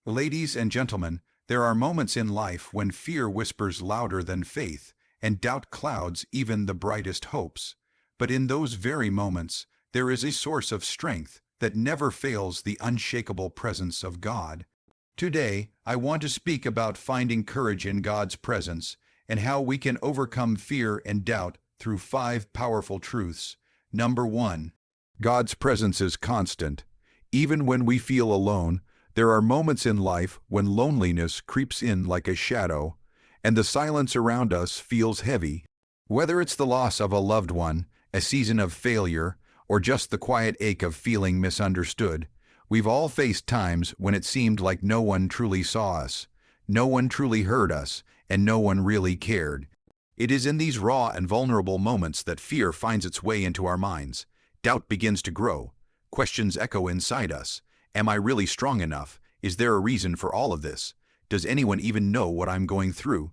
Ladies and gentlemen, there are moments in life when fear whispers louder than faith, and doubt clouds even the brightest hopes. But in those very moments, there is a source of strength that never fails: the unshakable presence of God. Today, I want to speak about finding courage in God's presence and how we can overcome fear and doubt through 5 powerful truths. Number 1. God's presence is constant. Even when we feel alone, there are moments in life when loneliness creeps in like a shadow, and the silence around us feels heavy. Whether it's the loss of a loved one, a season of failure, or just the quiet ache of feeling misunderstood, we've all faced times when it seemed like no one truly saw us, no one truly heard us, and no one really cared. It is in these raw and vulnerable moments that fear finds its way into our minds. Doubt begins to grow. Questions echo inside us. Am I really strong enough? Is there a reason for all of this? Does anyone even know what I'm going through?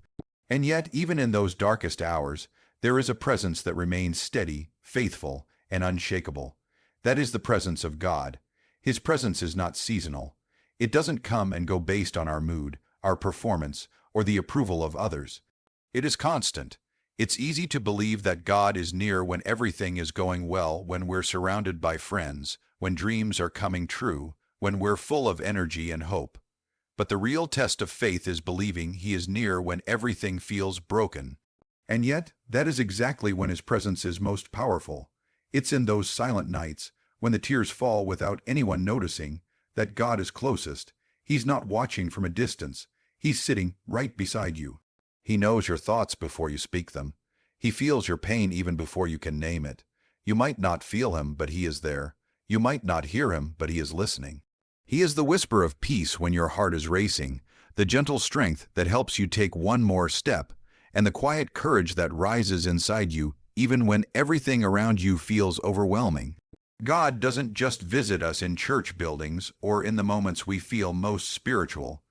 And yet, even in those darkest hours, there is a presence that remains steady, faithful, and unshakable. That is the presence of God. His presence is not seasonal. It doesn't come and go based on our mood, our performance, or the approval of others. It is constant. It's easy to believe that God is near when everything is going well, when we're surrounded by friends, when dreams are coming true, when we're full of energy and hope. But the real test of faith is believing He is near when everything feels broken. And yet, that is exactly when His presence is most powerful. It's in those silent nights, when the tears fall without anyone noticing, that God is closest. He's not watching from a distance. He's sitting right beside you. He knows your thoughts before you speak them. He feels your pain even before you can name it. You might not feel Him, but He is there. You might not hear Him, but He is listening. He is the whisper of peace when your heart is racing, the gentle strength that helps you take one more step, and the quiet courage that rises inside you even when everything around you feels overwhelming. God doesn't just visit us in church buildings or in the moments we feel most spiritual.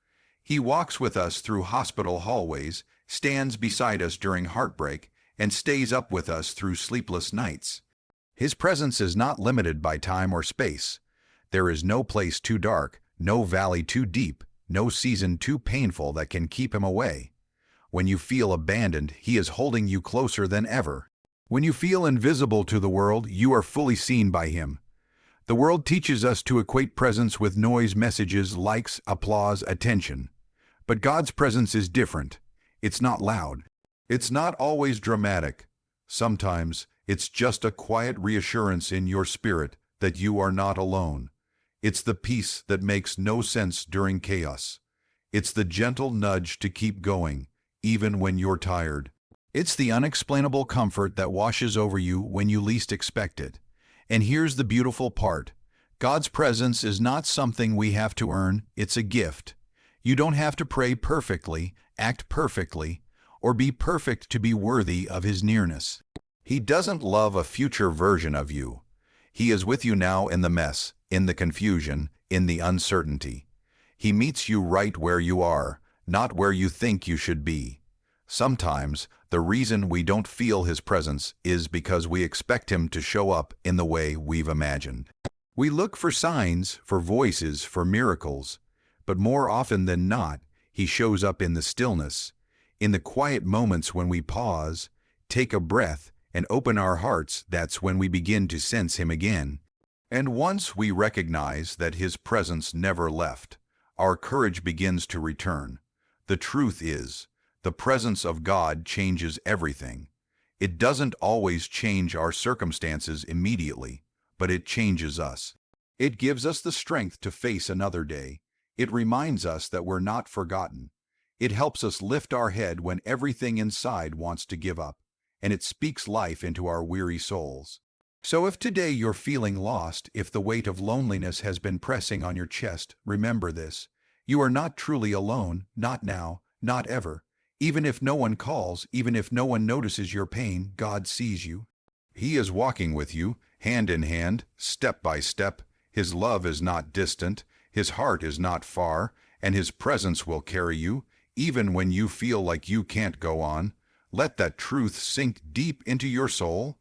He walks with us through hospital hallways, stands beside us during heartbreak, and stays up with us through sleepless nights. His presence is not limited by time or space. There is no place too dark, no valley too deep, no season too painful that can keep Him away. When you feel abandoned, He is holding you closer than ever. When you feel invisible to the world, you are fully seen by Him. The world teaches us to equate presence with noise, messages, likes, applause, attention. But God's presence is different. It's not loud. It's not always dramatic. Sometimes it's just a quiet reassurance in your spirit that you are not alone. It's the peace that makes no sense during chaos. It's the gentle nudge to keep going, even when you're tired. It's the unexplainable comfort that washes over you when you least expect it. And here's the beautiful part. God's presence is not something we have to earn, it's a gift. You don't have to pray perfectly, act perfectly, or be perfect to be worthy of His nearness. He doesn't love a future version of you. He is with you now in the mess, in the confusion, in the uncertainty. He meets you right where you are, not where you think you should be. Sometimes, the reason we don't feel His presence is because we expect Him to show up in the way we've imagined. We look for signs, for voices, for miracles, but more often than not, He shows up in the stillness, in the quiet moments when we pause, take a breath, and open our hearts. That's when we begin to sense Him again. And once we recognize that His presence never left, our courage begins to return. The truth is, the presence of God changes everything. It doesn't always change our circumstances immediately, but it changes us. It gives us the strength to face another day. It reminds us that we're not forgotten. It helps us lift our head when everything inside wants to give up, and it speaks life into our weary souls. So if today you're feeling lost, if the weight of loneliness has been pressing on your chest, remember this. You are not truly alone, not now, not ever. Even if no one calls, even if no one notices your pain, God sees you. He is walking with you, hand in hand, step by step. His love is not distant, His heart is not far, and His presence will carry you, even when you feel like you can't go on. Let that truth sink deep into your soul.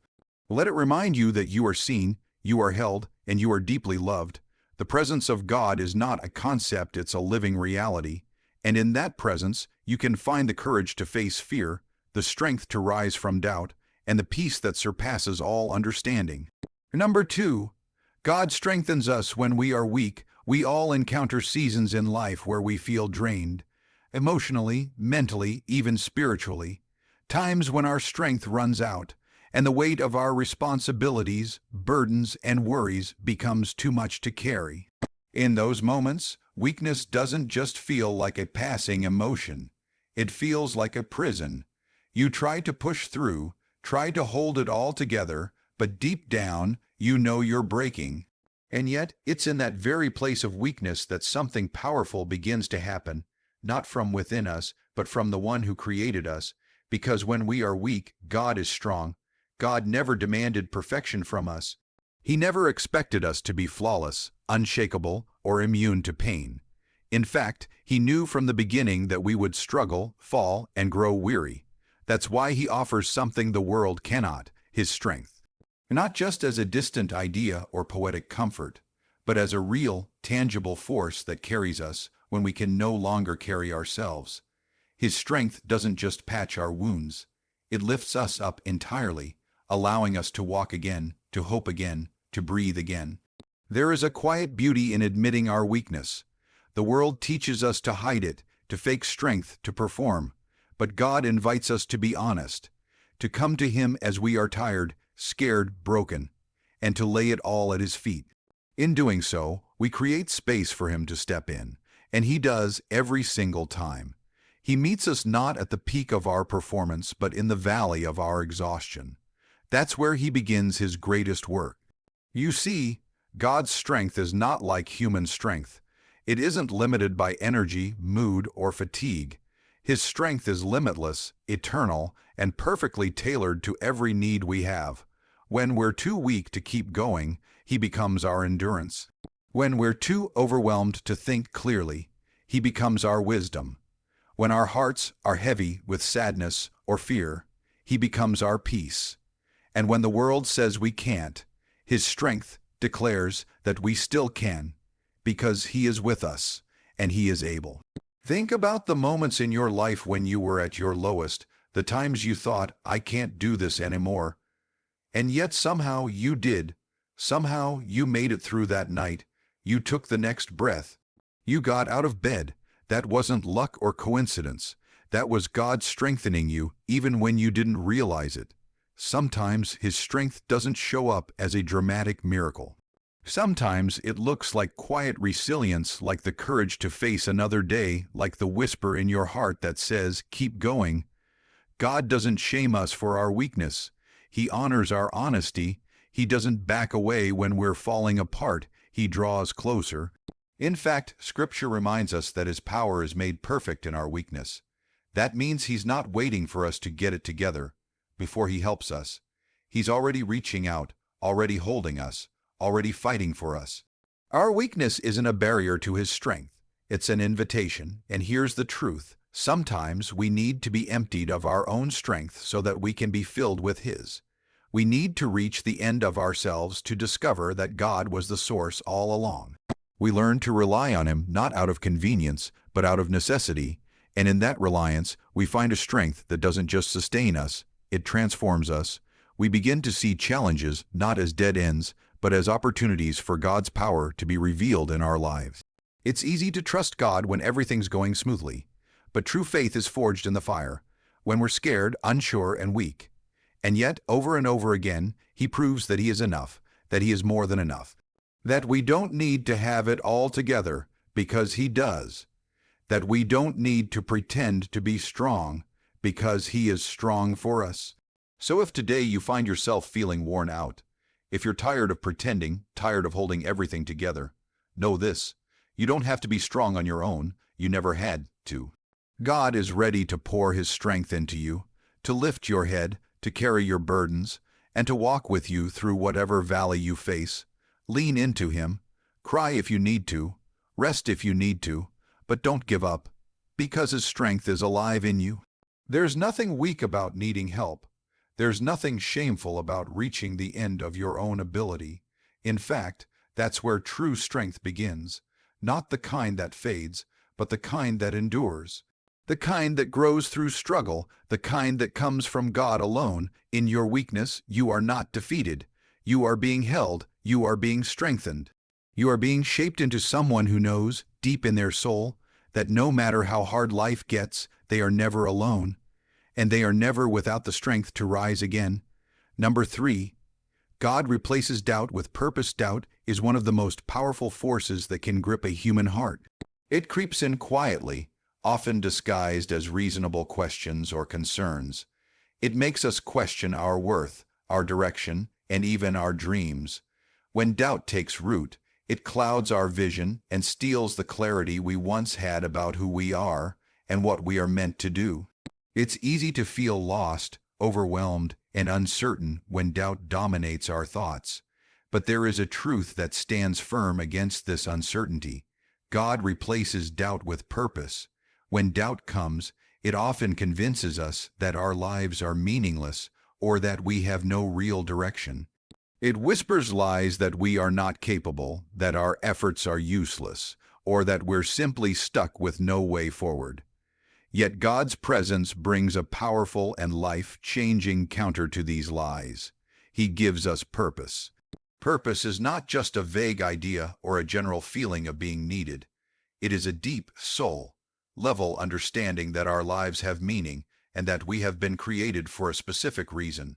Let it remind you that you are seen, you are held, and you are deeply loved. The presence of God is not a concept, it's a living reality. And in that presence, you can find the courage to face fear, the strength to rise from doubt, and the peace that surpasses all understanding. Number 2, God strengthens us when we are weak. We all encounter seasons in life where we feel drained, emotionally, mentally, even spiritually. Times when our strength runs out, and the weight of our responsibilities, burdens, and worries becomes too much to carry. In those moments, weakness doesn't just feel like a passing emotion. It feels like a prison. You try to push through, try to hold it all together, but deep down, you know you're breaking. And yet, it's in that very place of weakness that something powerful begins to happen, not from within us, but from the one who created us. Because when we are weak, God is strong. God never demanded perfection from us. He never expected us to be flawless, unshakable, or immune to pain. In fact, He knew from the beginning that we would struggle, fall, and grow weary. That's why He offers something the world cannot, His strength. Not just as a distant idea or poetic comfort, but as a real, tangible force that carries us when we can no longer carry ourselves. His strength doesn't just patch our wounds. It lifts us up entirely, allowing us to walk again, to hope again, to breathe again. There is a quiet beauty in admitting our weakness. The world teaches us to hide it, to fake strength, to perform. But God invites us to be honest, to come to Him as we are tired, scared, broken, and to lay it all at His feet. In doing so, we create space for Him to step in, and He does every single time. He meets us not at the peak of our performance, but in the valley of our exhaustion. That's where He begins His greatest work. You see, God's strength is not like human strength. It isn't limited by energy, mood, or fatigue. His strength is limitless, eternal, and perfectly tailored to every need we have. When we're too weak to keep going, He becomes our endurance. When we're too overwhelmed to think clearly, He becomes our wisdom. When our hearts are heavy with sadness or fear, He becomes our peace. And when the world says we can't, His strength declares that we still can, because He is with us and He is able. Think about the moments in your life when you were at your lowest, the times you thought, I can't do this anymore. And yet somehow you did. Somehow you made it through that night. You took the next breath. You got out of bed. That wasn't luck or coincidence. That was God strengthening you even when you didn't realize it. Sometimes His strength doesn't show up as a dramatic miracle. Sometimes it looks like quiet resilience, like the courage to face another day, like the whisper in your heart that says, keep going. God doesn't shame us for our weakness. He honors our honesty. He doesn't back away when we're falling apart. He draws closer. In fact, Scripture reminds us that His power is made perfect in our weakness. That means He's not waiting for us to get it together before He helps us. He's already reaching out, already holding us, already fighting for us. Our weakness isn't a barrier to His strength. It's an invitation, and here's the truth. Sometimes we need to be emptied of our own strength so that we can be filled with His. We need to reach the end of ourselves to discover that God was the source all along. We learn to rely on Him not out of convenience, but out of necessity, and in that reliance, we find a strength that doesn't just sustain us, it transforms us. We begin to see challenges not as dead ends, but as opportunities for God's power to be revealed in our lives. It's easy to trust God when everything's going smoothly, but true faith is forged in the fire, when we're scared, unsure, and weak. And yet, over and over again, He proves that He is enough, that He is more than enough, that we don't need to have it all together because He does, that we don't need to pretend to be strong because He is strong for us. So if today you find yourself feeling worn out, if you're tired of pretending, tired of holding everything together, know this: you don't have to be strong on your own. You never had to. God is ready to pour His strength into you, to lift your head, to carry your burdens, and to walk with you through whatever valley you face. Lean into Him. Cry if you need to. Rest if you need to. But don't give up, because His strength is alive in you. There's nothing weak about needing help. There's nothing shameful about reaching the end of your own ability. In fact, That's where true strength begins, not the kind that fades, but the kind that endures. The kind that grows through struggle, the kind that comes from God alone. In your weakness, you are not defeated. You are being held, you are being strengthened. You are being shaped into someone who knows, deep in their soul, that no matter how hard life gets, they are never alone, and they are never without the strength to rise again. Number 3, God replaces doubt with purpose. Doubt is one of the most powerful forces that can grip a human heart. It creeps in quietly, often disguised as reasonable questions or concerns. It makes us question our worth, our direction, and even our dreams. When doubt takes root, it clouds our vision and steals the clarity we once had about who we are and what we are meant to do. It's easy to feel lost, overwhelmed, and uncertain when doubt dominates our thoughts. But there is a truth that stands firm against this uncertainty. God replaces doubt with purpose. When doubt comes, it often convinces us that our lives are meaningless or that we have no real direction. It whispers lies that we are not capable, that our efforts are useless, or that we're simply stuck with no way forward. Yet God's presence brings a powerful and life-changing counter to these lies. He gives us purpose. Purpose is not just a vague idea or a general feeling of being needed. It is a deep, soul-level understanding that our lives have meaning and that we have been created for a specific reason.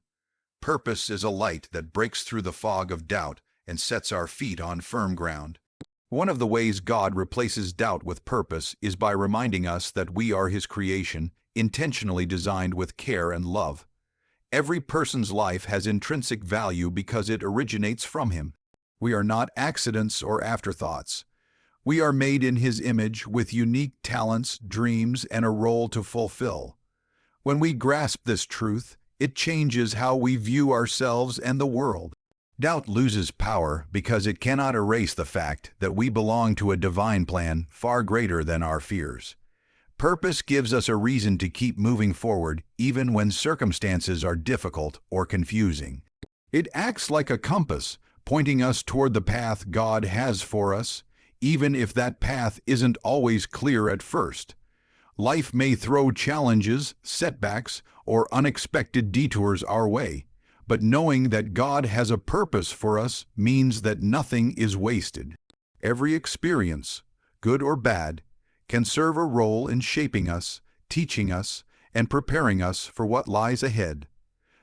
Purpose is a light that breaks through the fog of doubt and sets our feet on firm ground. One of the ways God replaces doubt with purpose is by reminding us that we are His creation, intentionally designed with care and love. Every person's life has intrinsic value because it originates from Him. We are not accidents or afterthoughts. We are made in His image with unique talents, dreams, and a role to fulfill. When we grasp this truth, it changes how we view ourselves and the world. Doubt loses power because it cannot erase the fact that we belong to a divine plan far greater than our fears. Purpose gives us a reason to keep moving forward even when circumstances are difficult or confusing. It acts like a compass, pointing us toward the path God has for us, even if that path isn't always clear at first. Life may throw challenges, setbacks, or unexpected detours our way, but knowing that God has a purpose for us means that nothing is wasted. Every experience, good or bad, can serve a role in shaping us, teaching us, and preparing us for what lies ahead.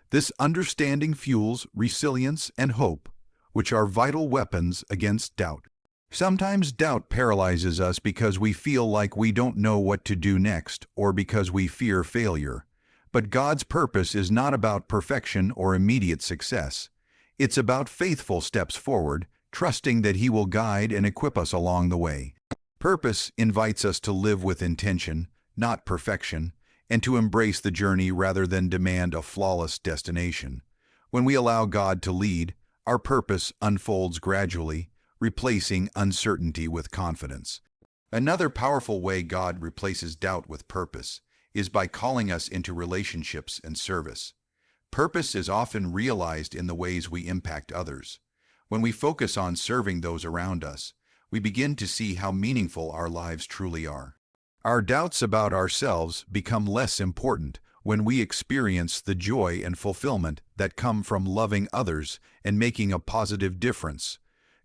This understanding fuels resilience and hope, which are vital weapons against doubt. Sometimes doubt paralyzes us because we feel like we don't know what to do next or because we fear failure. But God's purpose is not about perfection or immediate success. It's about faithful steps forward, trusting that He will guide and equip us along the way. Purpose invites us to live with intention, not perfection, and to embrace the journey rather than demand a flawless destination. When we allow God to lead, our purpose unfolds gradually, replacing uncertainty with confidence. Another powerful way God replaces doubt with purpose is by calling us into relationships and service. Purpose is often realized in the ways we impact others. When we focus on serving those around us, we begin to see how meaningful our lives truly are. Our doubts about ourselves become less important when we experience the joy and fulfillment that come from loving others and making a positive difference.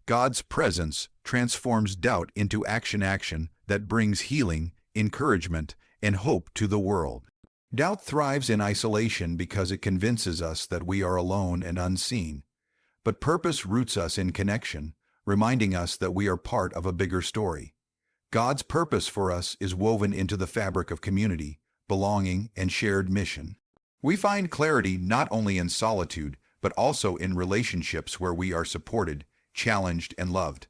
God's presence transforms doubt into action that brings healing, encouragement, and hope to the world. Doubt thrives in isolation because it convinces us that we are alone and unseen. But purpose roots us in connection, reminding us that we are part of a bigger story. God's purpose for us is woven into the fabric of community, belonging, and shared mission. We find clarity not only in solitude, but also in relationships where we are supported, challenged, and loved.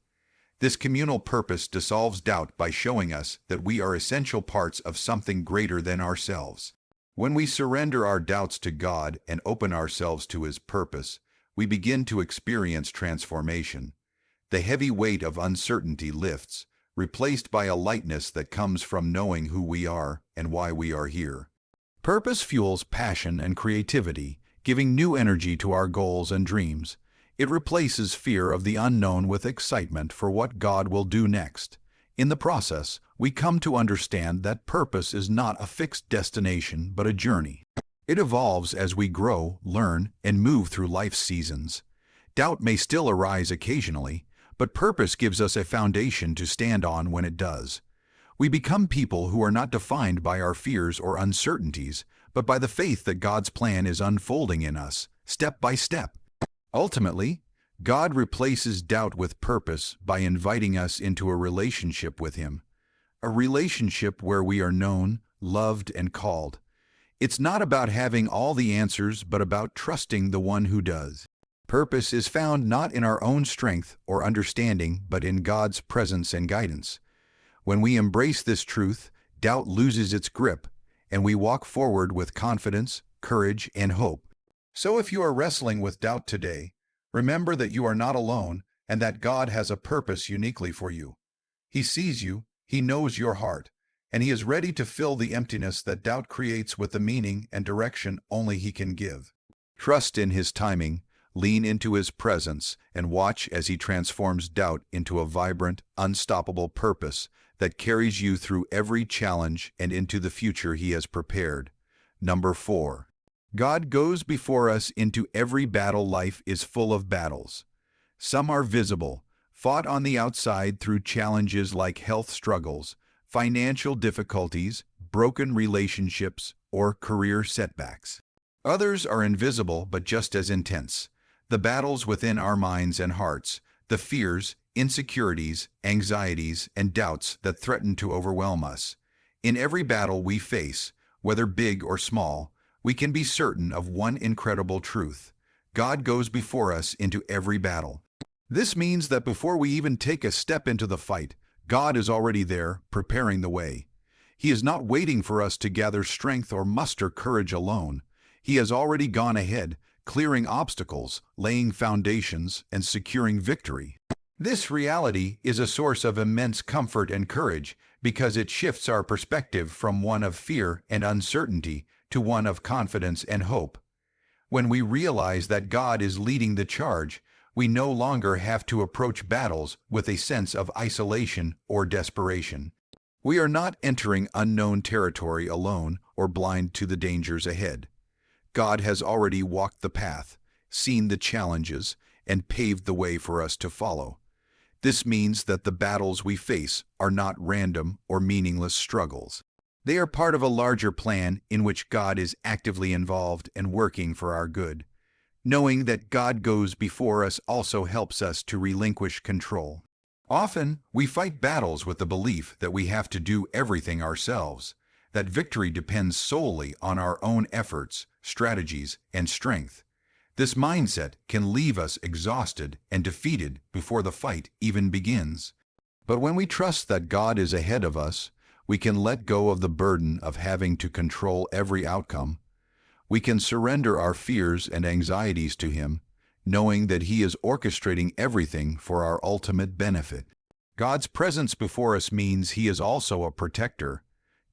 This communal purpose dissolves doubt by showing us that we are essential parts of something greater than ourselves. When we surrender our doubts to God and open ourselves to His purpose, we begin to experience transformation. The heavy weight of uncertainty lifts, replaced by a lightness that comes from knowing who we are and why we are here. Purpose fuels passion and creativity, giving new energy to our goals and dreams. It replaces fear of the unknown with excitement for what God will do next. In the process, we come to understand that purpose is not a fixed destination but a journey. It evolves as we grow, learn, and move through life's seasons. Doubt may still arise occasionally, but purpose gives us a foundation to stand on when it does. We become people who are not defined by our fears or uncertainties, but by the faith that God's plan is unfolding in us, step by step. Ultimately, God replaces doubt with purpose by inviting us into a relationship with Him, a relationship where we are known, loved, and called. It's not about having all the answers, but about trusting the one who does. Purpose is found not in our own strength or understanding, but in God's presence and guidance. When we embrace this truth, doubt loses its grip, and we walk forward with confidence, courage, and hope. So if you are wrestling with doubt today, remember that you are not alone and that God has a purpose uniquely for you. He sees you, He knows your heart, and He is ready to fill the emptiness that doubt creates with the meaning and direction only He can give. Trust in His timing, lean into His presence, and watch as He transforms doubt into a vibrant, unstoppable purpose that carries you through every challenge and into the future He has prepared. Number 4. God goes before us into every battle. Life is full of battles. Some are visible, fought on the outside through challenges like health struggles, financial difficulties, broken relationships, or career setbacks. Others are invisible but just as intense. The battles within our minds and hearts, the fears, insecurities, anxieties, and doubts that threaten to overwhelm us. In every battle we face, whether big or small, we can be certain of one incredible truth: God goes before us into every battle. This means that before we even take a step into the fight, God is already there, preparing the way. He is not waiting for us to gather strength or muster courage alone. He has already gone ahead, clearing obstacles, laying foundations, and securing victory. This reality is a source of immense comfort and courage because it shifts our perspective from one of fear and uncertainty to one of confidence and hope. When we realize that God is leading the charge, we no longer have to approach battles with a sense of isolation or desperation. We are not entering unknown territory alone or blind to the dangers ahead. God has already walked the path, seen the challenges, and paved the way for us to follow. This means that the battles we face are not random or meaningless struggles. They are part of a larger plan in which God is actively involved and working for our good. Knowing that God goes before us also helps us to relinquish control. Often, we fight battles with the belief that we have to do everything ourselves, that victory depends solely on our own efforts, strategies, and strength. This mindset can leave us exhausted and defeated before the fight even begins. But when we trust that God is ahead of us, we can let go of the burden of having to control every outcome. We can surrender our fears and anxieties to Him, knowing that He is orchestrating everything for our ultimate benefit. God's presence before us means He is also a protector.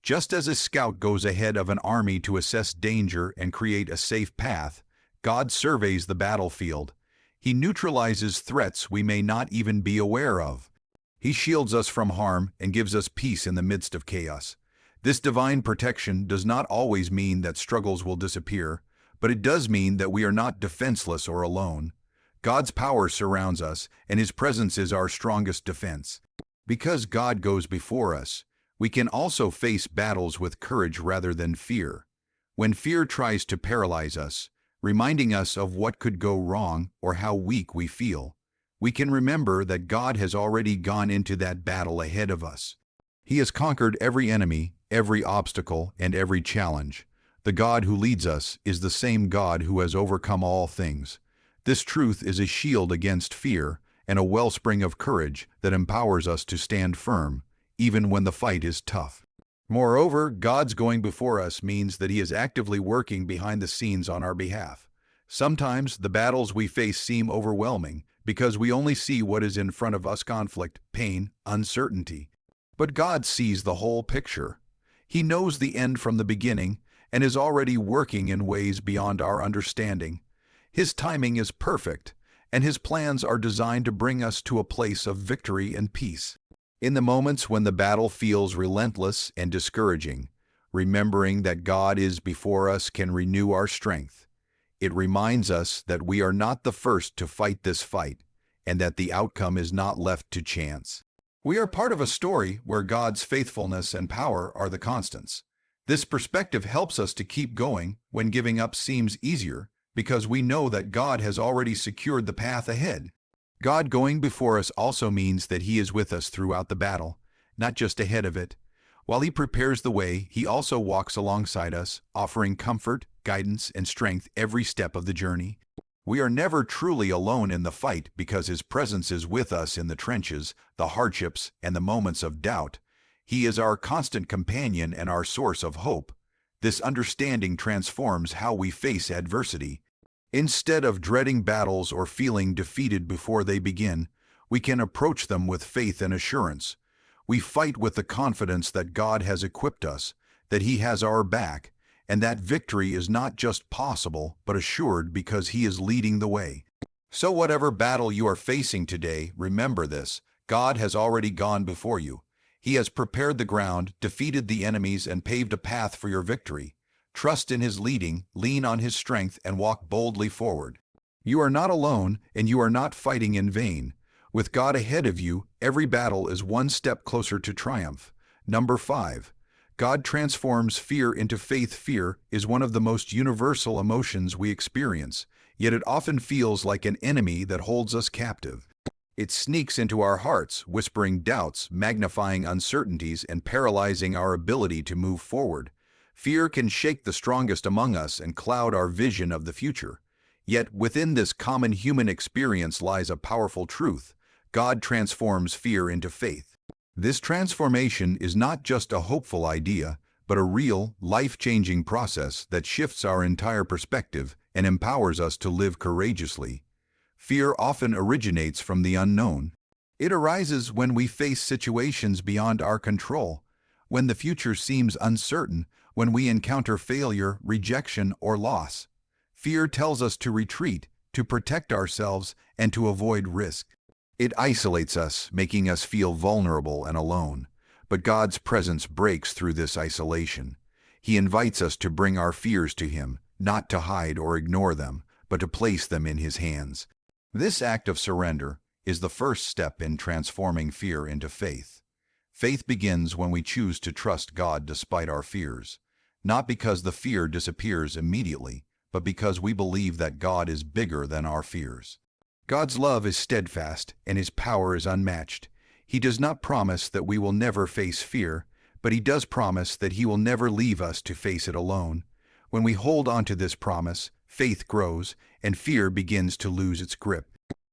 Just as a scout goes ahead of an army to assess danger and create a safe path, God surveys the battlefield. He neutralizes threats we may not even be aware of. He shields us from harm and gives us peace in the midst of chaos. This divine protection does not always mean that struggles will disappear, but it does mean that we are not defenseless or alone. God's power surrounds us, and His presence is our strongest defense. Because God goes before us, we can also face battles with courage rather than fear. When fear tries to paralyze us, reminding us of what could go wrong or how weak we feel, we can remember that God has already gone into that battle ahead of us. He has conquered every enemy, every obstacle, and every challenge. The God who leads us is the same God who has overcome all things. This truth is a shield against fear and a wellspring of courage that empowers us to stand firm, even when the fight is tough. Moreover, God's going before us means that He is actively working behind the scenes on our behalf. Sometimes the battles we face seem overwhelming because we only see what is in front of us: conflict, pain, uncertainty. But God sees the whole picture. He knows the end from the beginning and is already working in ways beyond our understanding. His timing is perfect, and His plans are designed to bring us to a place of victory and peace. In the moments when the battle feels relentless and discouraging, remembering that God is before us can renew our strength. It reminds us that we are not the first to fight this fight, and that the outcome is not left to chance. We are part of a story where God's faithfulness and power are the constants. This perspective helps us to keep going when giving up seems easier, because we know that God has already secured the path ahead. God going before us also means that He is with us throughout the battle, not just ahead of it. While He prepares the way, He also walks alongside us, offering comfort, guidance, and strength every step of the journey. We are never truly alone in the fight because His presence is with us in the trenches, the hardships, and the moments of doubt. He is our constant companion and our source of hope. This understanding transforms how we face adversity. Instead of dreading battles or feeling defeated before they begin, we can approach them with faith and assurance. We fight with the confidence that God has equipped us, that He has our back, and that victory is not just possible but assured because He is leading the way. So whatever battle you are facing today, remember this: God has already gone before you. He has prepared the ground, defeated the enemies, and paved a path for your victory. Trust in His leading, lean on His strength, and walk boldly forward. You are not alone, and you are not fighting in vain. With God ahead of you, every battle is one step closer to triumph. Number 5. God transforms fear into faith. Fear is one of the most universal emotions we experience, yet it often feels like an enemy that holds us captive. It sneaks into our hearts, whispering doubts, magnifying uncertainties, and paralyzing our ability to move forward. Fear can shake the strongest among us and cloud our vision of the future. Yet within this common human experience lies a powerful truth: God transforms fear into faith. This transformation is not just a hopeful idea, but a real, life-changing process that shifts our entire perspective and empowers us to live courageously. Fear often originates from the unknown. It arises when we face situations beyond our control, when the future seems uncertain, when we encounter failure, rejection, or loss. Fear tells us to retreat, to protect ourselves, and to avoid risk. It isolates us, making us feel vulnerable and alone. But God's presence breaks through this isolation. He invites us to bring our fears to Him, not to hide or ignore them, but to place them in His hands. This act of surrender is the first step in transforming fear into faith. Faith begins when we choose to trust God despite our fears, not because the fear disappears immediately, but because we believe that God is bigger than our fears. God's love is steadfast and His power is unmatched. He does not promise that we will never face fear, but He does promise that He will never leave us to face it alone. When we hold on to this promise, faith grows and fear begins to lose its grip.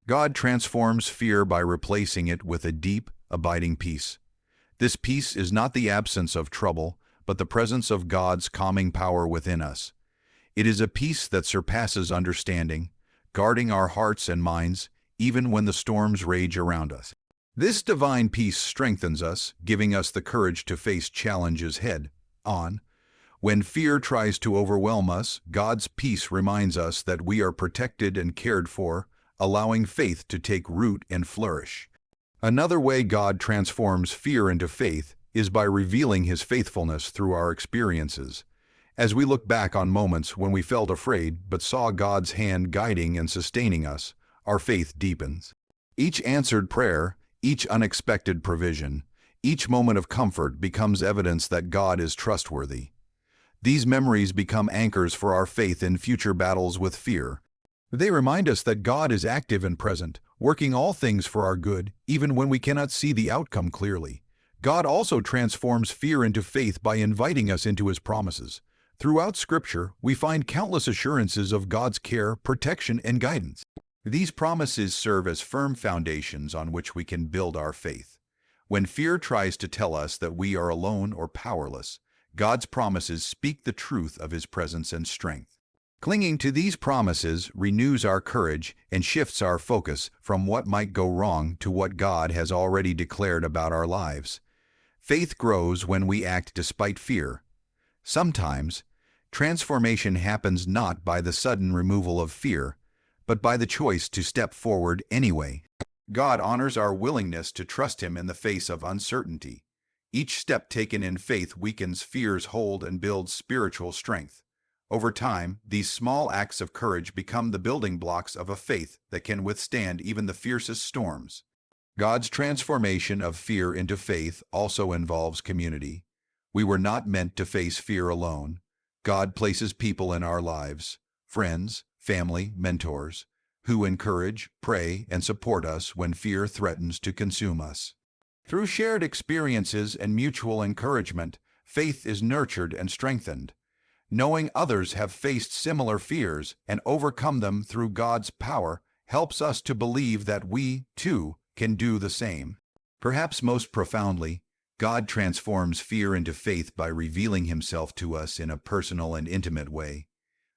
God transforms fear by replacing it with a deep, abiding peace. This peace is not the absence of trouble, but the presence of God's calming power within us. It is a peace that surpasses understanding, guarding our hearts and minds, even when the storms rage around us. This divine peace strengthens us, giving us the courage to face challenges head on. When fear tries to overwhelm us, God's peace reminds us that we are protected and cared for, allowing faith to take root and flourish. Another way God transforms fear into faith is by revealing His faithfulness through our experiences. As we look back on moments when we felt afraid but saw God's hand guiding and sustaining us, our faith deepens. Each answered prayer, each unexpected provision, each moment of comfort becomes evidence that God is trustworthy. These memories become anchors for our faith in future battles with fear. They remind us that God is active and present, working all things for our good, even when we cannot see the outcome clearly. God also transforms fear into faith by inviting us into His promises. Throughout Scripture, we find countless assurances of God's care, protection, and guidance. These promises serve as firm foundations on which we can build our faith. When fear tries to tell us that we are alone or powerless, God's promises speak the truth of His presence and strength. Clinging to these promises renews our courage and shifts our focus from what might go wrong to what God has already declared about our lives. Faith grows when we act despite fear. Sometimes, transformation happens not by the sudden removal of fear, but by the choice to step forward anyway. God honors our willingness to trust Him in the face of uncertainty. Each step taken in faith weakens fear's hold and builds spiritual strength. Over time, these small acts of courage become the building blocks of a faith that can withstand even the fiercest storms. God's transformation of fear into faith also involves community. We were not meant to face fear alone. God places people in our lives, friends, family, mentors, who encourage, pray, and support us when fear threatens to consume us. Through shared experiences and mutual encouragement, faith is nurtured and strengthened. Knowing others have faced similar fears and overcome them through God's power helps us to believe that we, too, can do the same. Perhaps most profoundly, God transforms fear into faith by revealing Himself to us in a personal and intimate way.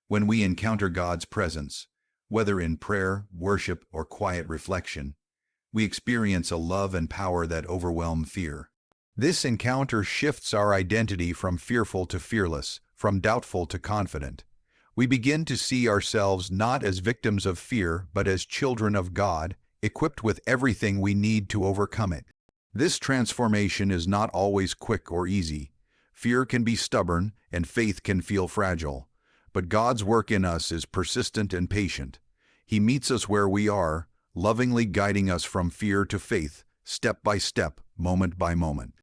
When we encounter God's presence, whether in prayer, worship, or quiet reflection, we experience a love and power that overwhelm fear. This encounter shifts our identity from fearful to fearless, from doubtful to confident. We begin to see ourselves not as victims of fear, but as children of God, equipped with everything we need to overcome it. This transformation is not always quick or easy. Fear can be stubborn, and faith can feel fragile. But God's work in us is persistent and patient. He meets us where we are, lovingly guiding us from fear to faith, step by step, moment by moment.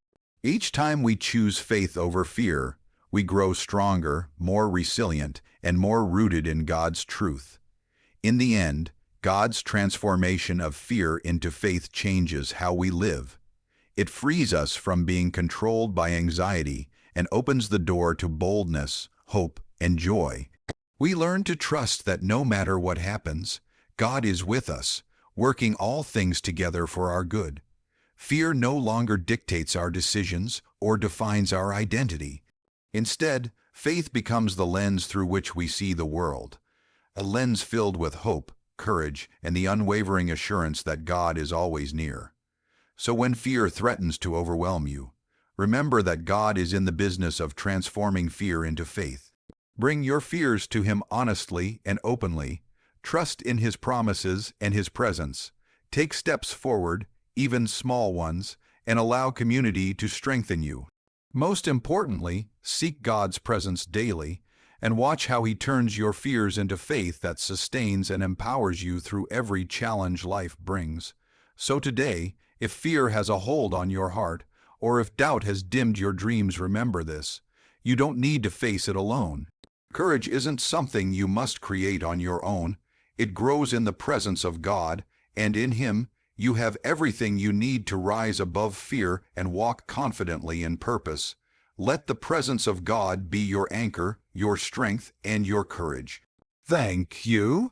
Each time we choose faith over fear, we grow stronger, more resilient, and more rooted in God's truth. In the end, God's transformation of fear into faith changes how we live. It frees us from being controlled by anxiety and opens the door to boldness, hope, and joy. We learn to trust that no matter what happens, God is with us, working all things together for our good. Fear no longer dictates our decisions or defines our identity. Instead, faith becomes the lens through which we see the world, a lens filled with hope, courage, and the unwavering assurance that God is always near. So when fear threatens to overwhelm you, remember that God is in the business of transforming fear into faith. Bring your fears to Him honestly and openly. Trust in His promises and His presence. Take steps forward, even small ones, and allow community to strengthen you. Most importantly, seek God's presence daily and watch how He turns your fears into faith that sustains and empowers you through every challenge life brings. So today, if fear has a hold on your heart, or if doubt has dimmed your dreams, remember this: you don't need to face it alone. Courage isn't something you must create on your own. It grows in the presence of God, and in Him, you have everything you need to rise above fear and walk confidently in purpose. Let the presence of God be your anchor, your strength, and your courage. Thank you.